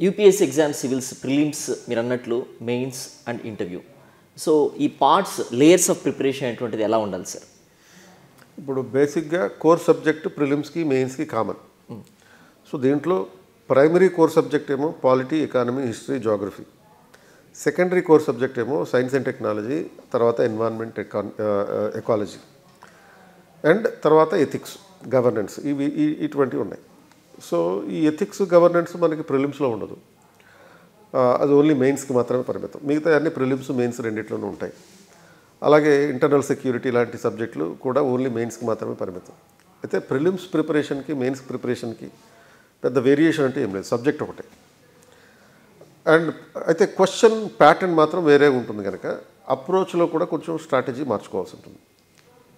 UPSC exam civils prelims మీరు అన్నట్లు mains and interview. So ఈ పార్ట్స్ లేయర్స్ ఆఫ్ ప్రిపరేషన్ అటువంటిది ఎలా ఉండాలి సార్? ఇప్పుడు బేసిక్గా కోర్ సబ్జెక్ట్ ప్రిలిమ్స్కి మెయిన్స్కి కామన్. సో దీంట్లో ప్రైమరీ కోర్ సబ్జెక్ట్ ఏమో polity, economy, history, geography. Secondary core subject ఏమో సైన్స్ అండ్ టెక్నాలజీ, తర్వాత ఎన్విరాన్మెంట్, ఎకాలజీ, అండ్ తర్వాత ఎథిక్స్, గవర్నెన్స్. ఇటువంటివి ఉన్నాయి. సో ఈ ఎథిక్స్, గవర్నెన్స్ మనకి ప్రిలిమ్స్లో ఉండదు. అది ఓన్లీ మెయిన్స్కి మాత్రమే పరిమితం. మిగతా అన్ని ప్రిలిమ్స్, మెయిన్స్ రెండిట్లోనూ ఉంటాయి. అలాగే ఇంటర్నల్ సెక్యూరిటీ లాంటి సబ్జెక్టులు కూడా ఓన్లీ మెయిన్స్కి మాత్రమే పరిమితం. అయితే ప్రిలిమ్స్ ప్రిపరేషన్కి, మెయిన్స్ ప్రిపరేషన్కి పెద్ద వేరియేషన్ అంటే ఏం లేదు, సబ్జెక్ట్ ఒకటే. అండ్ అయితే క్వశ్చన్ ప్యాటర్న్ మాత్రం వేరే ఉంటుంది కనుక అప్రోచ్లో కూడా కొంచెం స్ట్రాటజీ మార్చుకోవాల్సి ఉంటుంది.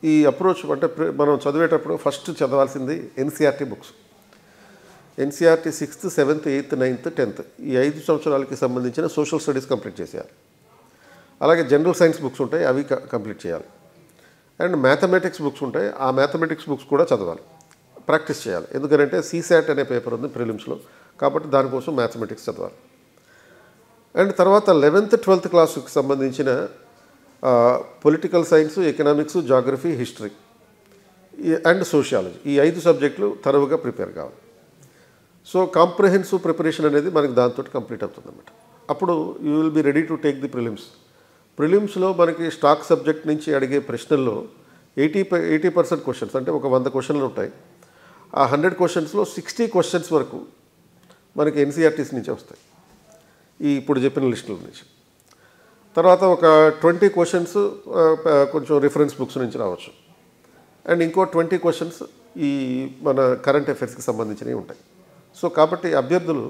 ఈ అప్రోచ్ అంటే మనం చదివేటప్పుడు ఫస్ట్ చదవాల్సింది NCERT books. NCERT 6th, 7th, 8th, 9th, 10th ఈ 5 సంవత్సరాలకి సంబంధించిన సోషల్ స్టడీస్ కంప్లీట్ చేసేయాలి. అలాగే జనరల్ సైన్స్ బుక్స్ ఉంటాయి, అవి కంప్లీట్ చేయాలి. అండ్ మ్యాథమెటిక్స్ బుక్స్ ఉంటాయి, ఆ మ్యాథమెటిక్స్ బుక్స్ కూడా చదవాలి, ప్రాక్టీస్ చేయాలి. ఎందుకంటే సీసాట్ అనే పేపర్ ఉంది ప్రిలిమ్స్లో, కాబట్టి దానికోసం మ్యాథమెటిక్స్ చదవాలి. అండ్ తర్వాత 11th, 12th క్లాస్కి సంబంధించిన political science, economics, geography, history and sociology ఈ 5 సబ్జెక్టులు తరువుగా ప్రిపేర్ కావాలి. సో కాంప్రహెన్సివ్ ప్రిపరేషన్ అనేది మనకి దాంతో కంప్లీట్ అవుతుంది అన్నమాట. అప్పుడు you will be ready to take the prelims. ప్రిలిమ్స్లో మనకి స్టాక్ సబ్జెక్ట్ నుంచి అడిగే ప్రశ్నల్లో 80% క్వశ్చన్స్, అంటే ఒక 100 క్వశ్చన్లు ఉంటాయి. ఆ 100 క్వశ్చన్స్లో 60 క్వశ్చన్స్ వరకు మనకి ఎన్సీఆర్టీస్ నుంచి వస్తాయి, ఈ ఇప్పుడు చెప్పిన లిస్టుల నుంచి. తర్వాత ఒక 20 క్వశ్చన్స్ కొంచెం రిఫరెన్స్ బుక్స్ నుంచి రావచ్చు. అండ్ ఇంకో 20 క్వశ్చన్స్ ఈ మన కరెంట్ అఫైర్స్కి సంబంధించినవి ఉంటాయి. సో కాబట్టి అభ్యర్థులు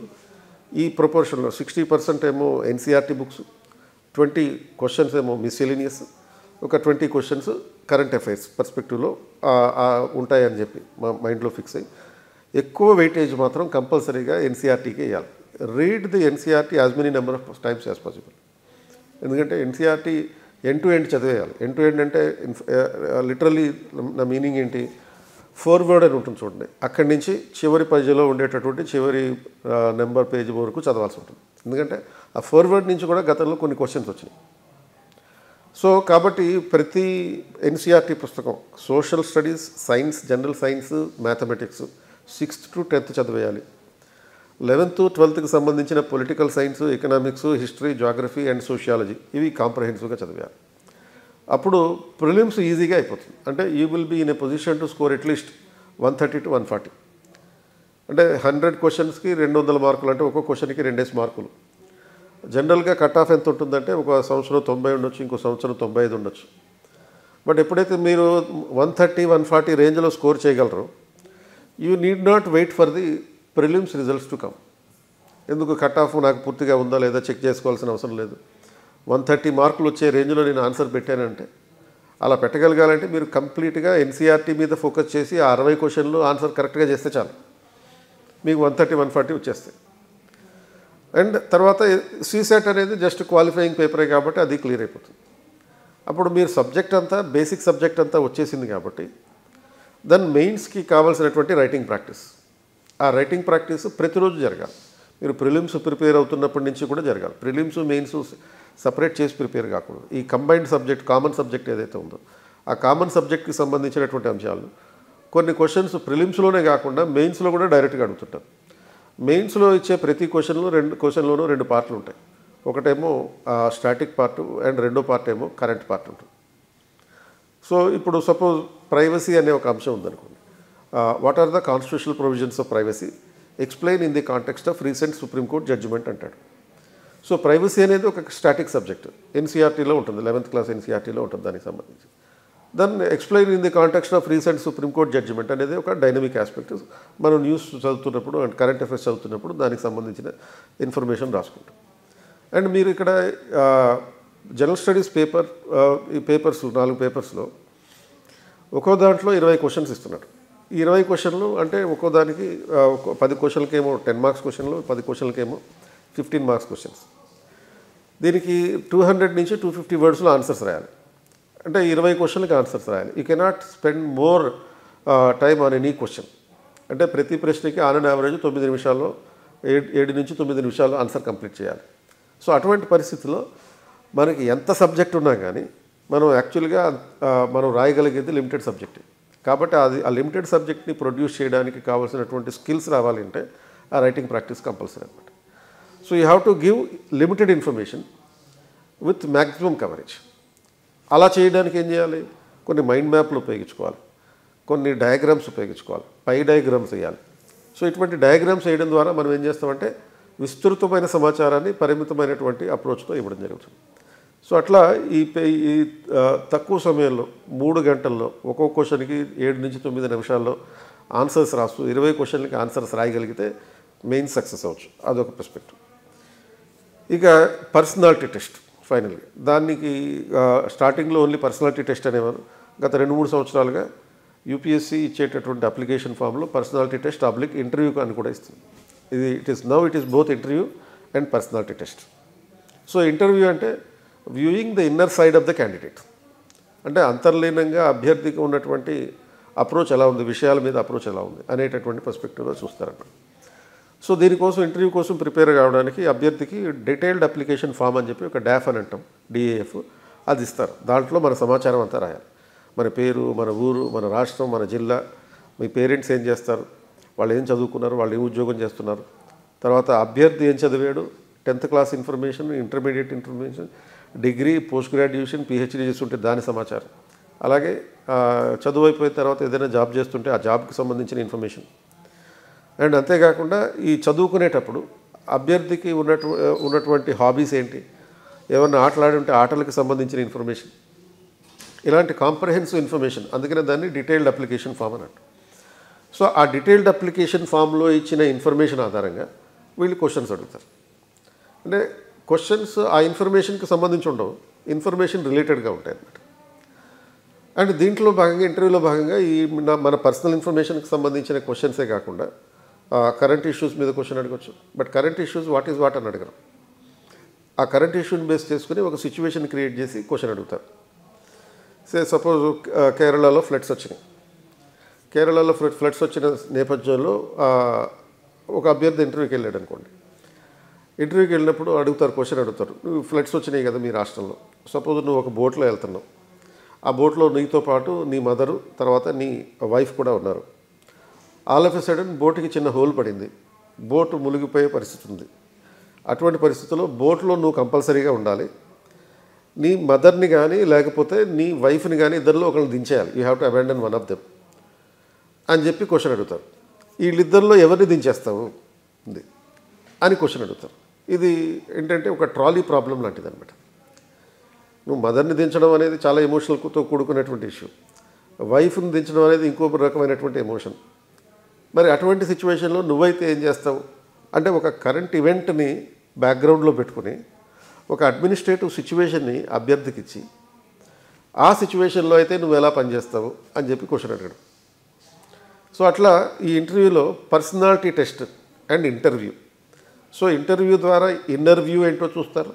ఈ ప్రపోర్షన్లో 60% ఏమో ఎన్సీఆర్టీ బుక్స్, 20 క్వశ్చన్స్ ఏమో మిస్సెలినియస్, ఒక 20 క్వశ్చన్స్ కరెంట్ అఫైర్స్ పర్స్పెక్టివ్లో ఉంటాయని చెప్పి మా మైండ్లో ఫిక్స్ అయ్యి ఎక్కువ వెయిటేజ్ మాత్రం కంపల్సరీగా ఎన్సీఆర్టీకి వేయాలి. Read the NCERT as many number of times as possible. ఎందుకంటే ఎన్సీఆర్టీ ఎండ్ టు ఎండ్ చదివేయాలి. ఎండ్ టు ఎండ్ అంటే లిటరల్లీ నా మీనింగ్ ఏంటి, ఫోర్వర్డ్ అని ఉంటుంది చూడండి, అక్కడి నుంచి చివరి పేజీలో ఉండేటటువంటి చివరి నెంబర్ పేజీ వరకు చదవాల్సి ఉంటుంది. ఎందుకంటే ఆ ఫోర్వర్డ్ నుంచి కూడా గతంలో కొన్ని క్వశ్చన్స్ వచ్చినాయి. సో కాబట్టి ప్రతి ఎన్సీఆర్టీ పుస్తకం social studies, science, general science, mathematics 6th to 10th చదివేయాలి. 11th, 12th సంబంధించిన political science, economics, history, geography and sociology ఇవి కాంప్రహెన్సివ్గా చదివేయాలి. అప్పుడు ప్రిలిమ్స్ ఈజీగా అయిపోతుంది. అంటే you will be in a position to score at least 130 to 140. అంటే 100 క్వశ్చన్స్కి 200 మార్కులు, అంటే ఒక్కో క్వశ్చన్కి 2 మార్కులు. జనరల్గా కట్ ఆఫ్ ఎంత ఉంటుందంటే ఒక సంవత్సరం 90 ఉండొచ్చు, ఇంకో సంవత్సరం 95 ఉండొచ్చు. బట్ ఎప్పుడైతే మీరు 130, 140 రేంజ్లో స్కోర్ చేయగలరో you need not wait for the prelims results to come. ఎందుకు కట్ ఆఫ్ నాకు పూర్తిగా ఉందా లేదా చెక్ చేసుకోవాల్సిన అవసరం లేదు. 130 మార్కులు వచ్చే రేంజ్లో నేను ఆన్సర్ పెట్టానంటే, అలా పెట్టగలగాలంటే మీరు కంప్లీట్గా ఎన్సీఆర్టీ మీద ఫోకస్ చేసి ఆ 60 క్వశ్చన్లు ఆన్సర్ కరెక్ట్గా చేస్తే చాలు, మీకు 130, 140 వచ్చేస్తాయి. అండ్ తర్వాత సీసెట్ అనేది జస్ట్ క్వాలిఫైయింగ్ పేపరే కాబట్టి అది క్లియర్ అయిపోతుంది. అప్పుడు మీరు సబ్జెక్ట్ అంతా, బేసిక్ సబ్జెక్ట్ అంతా వచ్చేసింది కాబట్టి దెన్ మెయిన్స్కి కావాల్సినటువంటి రైటింగ్ ప్రాక్టీస్, ఆ రైటింగ్ ప్రాక్టీస్ ప్రతిరోజు జరగాలి. మీరు ప్రిలిమ్స్ ప్రిపేర్ అవుతున్నప్పటి నుంచి కూడా జరగాలి. ప్రిలిమ్స్, మెయిన్స్ సపరేట్ చేసి ప్రిపేర్ కాకూడదు. ఈ కంబైన్డ్ సబ్జెక్ట్, కామన్ సబ్జెక్ట్ ఏదైతే ఉందో ఆ కామన్ సబ్జెక్ట్కి సంబంధించినటువంటి అంశాలు కొన్ని క్వశ్చన్స్ ప్రిలిమ్స్లోనే కాకుండా మెయిన్స్లో కూడా డైరెక్ట్గా అడుగుతుంటారు. మెయిన్స్లో ఇచ్చే ప్రతి క్వశ్చన్లోనూ 2 పార్ట్లు ఉంటాయి. ఒకటేమో స్టాటిక్ పార్ట్ అండ్ రెండో పార్ట్ ఏమో కరెంట్ పార్ట్ ఉంటుంది. సో ఇప్పుడు సపోజ్ ప్రైవసీ అనే ఒక అంశం ఉందనుకోండి. What are the constitutional provisions of privacy, explain in the context of recent Supreme Court judgment అంటాడు. సో ప్రైవసీ అనేది ఒక స్టాటిక్ సబ్జెక్ట్, ఎన్సీఆర్టీలో ఉంటుంది, 11th క్లాస్ ఎన్సీఆర్టీలో ఉంటుంది దానికి సంబంధించి. Then explain in the context of recent Supreme Court judgment అనేది ఒక డైనమిక్ ఆస్పెక్ట్. మనం న్యూస్ చదువుతున్నప్పుడు అండ్ కరెంట్ అఫైర్స్ చదువుతున్నప్పుడు దానికి సంబంధించిన ఇన్ఫర్మేషన్ రాసుకుంటాం. అండ్ మీరు ఇక్కడ జనరల్ స్టడీస్ పేపర్, ఈ పేపర్స్ 4 పేపర్స్లో ఒక్కో దాంట్లో 20 క్వశ్చన్స్ ఇస్తున్నాడు. ఈ 20 క్వశ్చన్లు అంటే ఒక్కో దానికి 10 క్వశ్చన్లకేమో 10 మార్క్స్ క్వశ్చన్లు, 10 క్వశ్చన్లకేమో 15 మార్క్స్ క్వశ్చన్స్. దీనికి 200 నుంచి 250 వర్డ్స్లో ఆన్సర్స్ రాయాలి. అంటే 20 క్వశ్చన్లకి ఆన్సర్స్ రాయాలి. You cannot spend more time on any question. అంటే ప్రతి ప్రశ్నకి ఆన్ అండ్ యావరేజ్ 9 నిమిషాల్లో 7 నుంచి 9 నిమిషాల్లో ఆన్సర్ కంప్లీట్ చేయాలి. సో అటువంటి పరిస్థితిలో మనకి ఎంత సబ్జెక్ట్ ఉన్నా కానీ మనం యాక్చువల్గా మనం రాయగలిగేది లిమిటెడ్ సబ్జెక్ట్. కాబట్టి అది ఆ లిమిటెడ్ సబ్జెక్ట్ని ప్రొడ్యూస్ చేయడానికి కావాల్సినటువంటి స్కిల్స్ రావాలి అంటే ఆ రైటింగ్ ప్రాక్టీస్ కంపల్సరీ అనమాట. So you have to give limited information with maximum coverage. అలా చేయడానికి ఏం చేయాలి? కొన్ని మైండ్ మ్యాప్లు ఉపయోగించుకోవాలి, కొన్ని డయాగ్రామ్స్ ఉపయోగించుకోవాలి, పై డయాగ్రామ్స్ వేయాలి. సో ఇటువంటి డయాగ్రామ్స్ వేయడం ద్వారా మనం ఏం చేస్తామంటే విస్తృతమైన సమాచారాన్ని పరిమితమైనటువంటి అప్రోచ్తో ఇవ్వడం జరుగుతుంది. సో అట్లా ఈ తక్కువ సమయంలో 3 గంటల్లో ఒక్కొక్క క్వశ్చన్కి 7 నుంచి 9 నిమిషాల్లో ఆన్సర్స్ రాస్తూ 20 క్వశ్చన్లకి ఆన్సర్స్ రాయగలిగితే మెయిన్ సక్సెస్ అవ్వచ్చు. అదొక పర్స్పెక్టివ్. ఇక పర్సనాలిటీ టెస్ట్ ఫైనల్గా దానికి స్టార్టింగ్లో ఓన్లీ పర్సనాలిటీ టెస్ట్ అనేవారు. గత 2-3 సంవత్సరాలుగా యూపీఎస్సీ ఇచ్చేటటువంటి అప్లికేషన్ ఫామ్లో పర్సనాలిటీ టెస్ట్ అబ్లిక్ ఇంటర్వ్యూ అని కూడా ఇస్తుంది. It is both interview and personality test. So interview అంటే viewing the inner side of the candidate, అంటే అంతర్లీనంగా అభ్యర్థికి ఉన్నటువంటి అప్రోచ్ ఎలా ఉంది, విషయాల మీద అప్రోచ్ ఎలా ఉంది అనేటటువంటి పర్స్పెక్టివ్లో చూస్తారన్నమాట. సో దీనికోసం ఇంటర్వ్యూ కోసం ప్రిపేర్ కావడానికి అభ్యర్థికి డీటెయిల్డ్ అప్లికేషన్ ఫామ్ అని చెప్పి ఒక డాఫ్ అని అంటాం, డిఏఎఫ్, అది ఇస్తారు. దాంట్లో మన సమాచారం అంతా రాయాలి. మన పేరు, మన ఊరు, మన రాష్ట్రం, మన జిల్లా, మీ పేరెంట్స్ ఏం చేస్తారు, వాళ్ళు ఏం చదువుకున్నారు, వాళ్ళు ఏం ఉద్యోగం చేస్తున్నారు, తర్వాత అభ్యర్థి ఏం చదివాడు, 10th class information, intermediate information, degree, post graduation, PhD చేస్తుంటే దాని సమాచారం, అలాగే చదువు అయిపోయిన తర్వాత ఏదైనా జాబ్ చేస్తుంటే ఆ జాబ్కి సంబంధించిన ఇన్ఫర్మేషన్. అండ్ అంతేకాకుండా ఈ చదువుకునేటప్పుడు అభ్యర్థికి ఉన్నటువంటి హాబీస్ ఏంటి, ఏమన్నా ఆటలాడి ఉంటే ఆటలకు సంబంధించిన ఇన్ఫర్మేషన్, ఇలాంటి కాంప్రహెన్సివ్ ఇన్ఫర్మేషన్. అందుకనే దాన్ని డీటెయిల్డ్ అప్లికేషన్ ఫామ్ అన్నట్టు. సో ఆ డీటెయిల్డ్ అప్లికేషన్ ఫామ్లో ఇచ్చిన ఇన్ఫర్మేషన్ ఆధారంగా వీళ్ళు క్వశ్చన్స్ అడుగుతారు. అంటే క్వశ్చన్స్ ఆ ఇన్ఫర్మేషన్కి సంబంధించి ఉండవు, ఇన్ఫర్మేషన్ రిలేటెడ్గా ఉంటాయి అన్నమాట. అండ్ దీంట్లో భాగంగా ఇంటర్వ్యూలో భాగంగా మన పర్సనల్ ఇన్ఫర్మేషన్కి సంబంధించిన క్వశ్చన్సే కాకుండా కరెంట్ ఇష్యూస్ మీద క్వశ్చన్ అడగచ్చు. But current issues what is what అని అడగరు. ఆ కరెంట్ ఇష్యూని బేస్ చేసుకుని ఒక సిచ్యువేషన్ క్రియేట్ చేసి క్వశ్చన్ అడుగుతారు. సపోజ్ కేరళలో ఫ్లడ్స్ వచ్చినాయి. కేరళలో ఫ్లడ్స్ వచ్చిన నేపథ్యంలో ఒక అభ్యర్థి ఇంటర్వ్యూకి వెళ్ళాడు అనుకోండి. ఇంటర్వ్యూకి వెళ్ళినప్పుడు క్వశ్చన్ అడుగుతారు, నువ్వు ఫ్లడ్స్ వచ్చినాయి కదా మీ రాష్ట్రంలో, సపోజ్ నువ్వు ఒక బోట్లో వెళ్తున్నావు, ఆ బోట్లో నీతో పాటు నీ మదరు, తర్వాత నీ వైఫ్ కూడా ఉన్నారు. ఆల్ ఆఫ్ ఎ సడన్ బోటుకి చిన్న హోల్ పడింది, బోటు మునిగిపోయే పరిస్థితి ఉంది. అటువంటి పరిస్థితుల్లో బోట్లో నువ్వు కంపల్సరీగా ఉండాలి. నీ మదర్ని కానీ లేకపోతే నీ వైఫ్ని కానీ ఇద్దరిలో ఒకరిని దించేయాలి. You have to abandon one of them అని చెప్పి క్వశ్చన్ అడుగుతారు. వీళ్ళిద్దరిలో ఎవరిని దించేస్తావు అని క్వశ్చన్ అడుగుతారు. ఇది ఏంటంటే ఒక ట్రాలీ ప్రాబ్లం లాంటిది అనమాట. నువ్వు మదర్ని దించడం అనేది చాలా ఎమోషనల్తో కూడుకున్నటువంటి ఇష్యూ, వైఫ్ని దించడం అనేది ఇంకో రకమైనటువంటి ఎమోషన్. మరి అటువంటి సిచ్యువేషన్లో నువ్వైతే ఏం చేస్తావు అంటే ఒక కరెంట్ ఈవెంట్ని బ్యాక్గ్రౌండ్లో పెట్టుకుని ఒక అడ్మినిస్ట్రేటివ్ సిచ్యువేషన్ని అభ్యర్థికి ఇచ్చి ఆ సిచ్యువేషన్లో అయితే నువ్వు ఎలా పనిచేస్తావు అని చెప్పి క్వశ్చన్ అడగడం. సో అట్లా ఈ ఇంటర్వ్యూలో personality test and interview. So interview ద్వారా ఇన్నర్ వ్యూ ఏంటో చూస్తారు,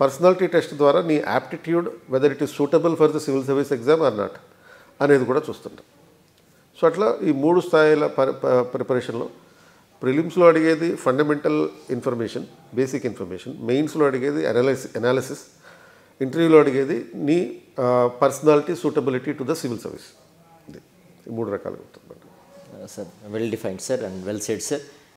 పర్సనాలిటీ టెస్ట్ ద్వారా నీ aptitude whether it is suitable for the civil service exam or not అనేది కూడా చూస్తుంటాం. సో అట్లా ఈ 3 స్థాయిల ప్రిపరేషన్లో ప్రిలిమ్స్లో అడిగేది ఫండమెంటల్ ఇన్ఫర్మేషన్, బేసిక్ ఇన్ఫర్మేషన్, మెయిన్స్లో అడిగేది అనాలిసిస్, ఇంటర్వ్యూలో అడిగేది నీ personality suitability to the civil service. ఇది 3 రకాలుగా ఉంటుంది sir. Well defined sir and well said sir.